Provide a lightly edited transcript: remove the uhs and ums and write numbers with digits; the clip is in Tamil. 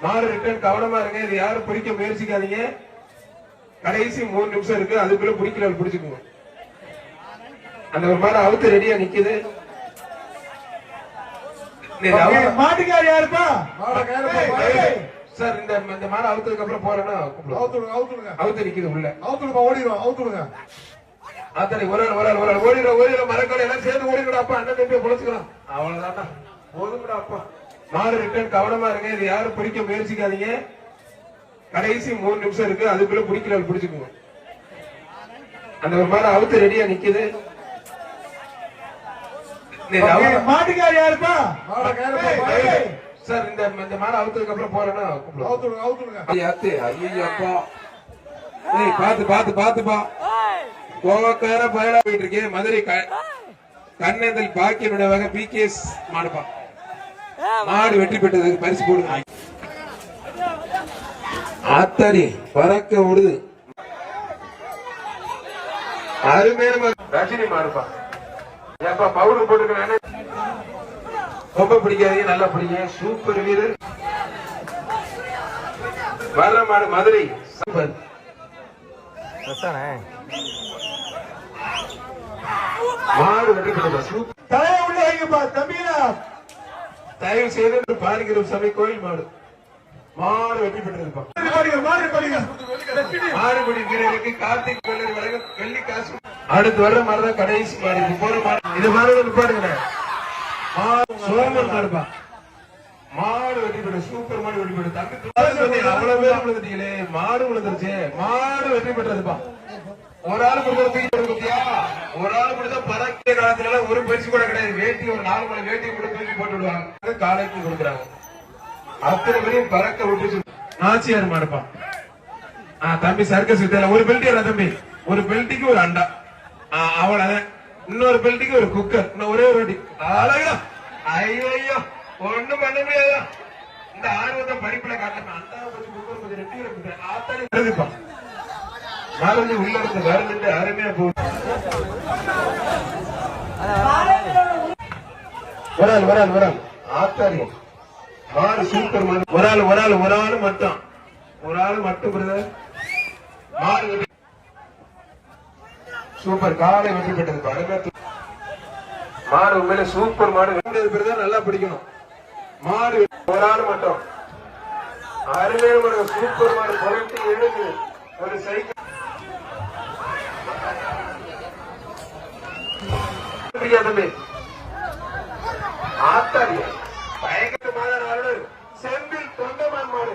மாடு ரிட்டர்ன் கவனமா இருங்க. இது யாரும் பிடிக்க முயற்சிக்காதீங்க. கடைசி 3 நிமிஷம் இருக்கு. அதுக்குள்ள பிடிக்கல பிடிச்சுக்கோங்க. அந்த ஒரு மாடு அவுத்து ரெடியா நிக்குது. மாட்டுக்கார் யாருப்பா சார்? இந்த மாடு அவுத்ததுக்கு அப்புறம் போறேன்னா அவுத்து நிக்குது உள்ள. ஓடிடும் அவுத்துடுங்க. அத்தனை ஒரு ஓடிடும் மரக்கால எல்லாம் சேர்ந்து ஓடிடும். அப்பா அண்ணன் தம்பி பொழைச்சுக்கலாம். அவ்வளவுதான்டா போதும்டா அப்பா. மாடு ரிட்டர்ன் கவனமா இருங்க. இது யாரும் பிடிக்க முயற்சிக்காதீங்க. கடைசி 3 நிமிஷம் இருக்கு. அதுக்குள்ள பிடிக்கல பிடிச்சுக்கோங்க. அந்த ஒரு மாடு அவுத்து ரெடியா நிக்குது. மாட்டுக்கார் யாருப்பா சார்? இந்த மாடு அவுத்ததுக்கு அப்புறம் போறேன்னா பாத்துப்பா கோவக்கார பயலா போயிட்டு இருக்கேன். மதுரை கண்ணேந்தல் பாக்கியனுடைய வகை பிகேஎஸ் மாடுப்பா. மாடு வெற்றி பெற்றதுக்கு பரிசு போடுங்க. ஆத்தாடி பறக்க விடுது. அருமையான ரஜினி மாடுப்பா. ஏப்பா பவுடர் போட்டுக்க. ரொம்ப பிடிக்காதீங்க, நல்லா பிடிங்க. சூப்பர் வீரர். வர்ற மாடு மதுரை மாடு வெற்றி பெற்றது. தயவு செய்து பாருங்கிற சபை கோயில் மாடு. மாடு வெற்றி பெற்றிருப்பான். மாடுபடி வீரருக்கு கார்த்திக் வெள்ளரி வழங்கும் வெள்ளி காசு. அடுத்து வர்ற மாதிரிதான் கடைசி மாடு. போற மாடு இது மாதிரி நிப்பாடுங்க. சோமன் மாடுப்பா. மாடு வெற்றி பெற்ற சூப்பர் மாடு வெற்றி பெற்ற. தம்பி அவ்வளவு பேர் விழுந்துட்டீங்களே. மாடு விழுந்துருச்சு. மாடு வெற்றி பெற்றதுப்பா. ஒரு ஆள் கொடுத்தியா? ஒரு ஆள் கொடுத்தா பறக்கிற காலத்துல ஒரு பரிசு கூட கிடையாது. வேட்டி ஒரு 4 மணி வேட்டியை கூட தூக்கி போட்டு விடுவாங்க. காலைக்கு கொடுக்குறாங்க. அத்தனை பேரையும் பறக்க விட்டு நாச்சியார் மாடுப்பா. தம்பி சர்க்கஸ் வித்தியால ஒரு பெல்ட்டி இல்ல தம்பி. ஒரு பெல்ட்டிக்கு ஒரு அண்டா. அவ்வளவுதான். இன்னொரு பெல்ட்டிக்கு ஒரு குக்கர். இன்னும் ஒரே ஒரு வண்டி. அழகா. ஐயோ ஒண்ணும் பண்ண முடியாதா? இந்த ஆர்வத்தை படிப்புல காட்டணும். அண்டா கொஞ்சம் குக்கர் கொஞ்சம் ரெட்டி ஆத்தாடி வருதுப்பா. மருந்து உள்ள இருந்து வருது. அருமையா போகுது. வரால் ஆத்தாடி மாடு சூப்பர் மாடு. ஒரு ஆள் மட்டும் பிரதர். மாடு சூப்பர். காலை வெற்றி பெற்றது. மாடு உண்மையில சூப்பர் மாடு. பிரதர் நல்லா பிடிக்கணும். மாடு ஒரு ஆள் மட்டும். அருமையான மாடு. சூப்பர் மாடு. குறைச்சி எழுது ஒரு சைக்கிள் தம்பி. ஆத்தாடி பயங்கரமான செந்தில் தொண்டமான் மாடு.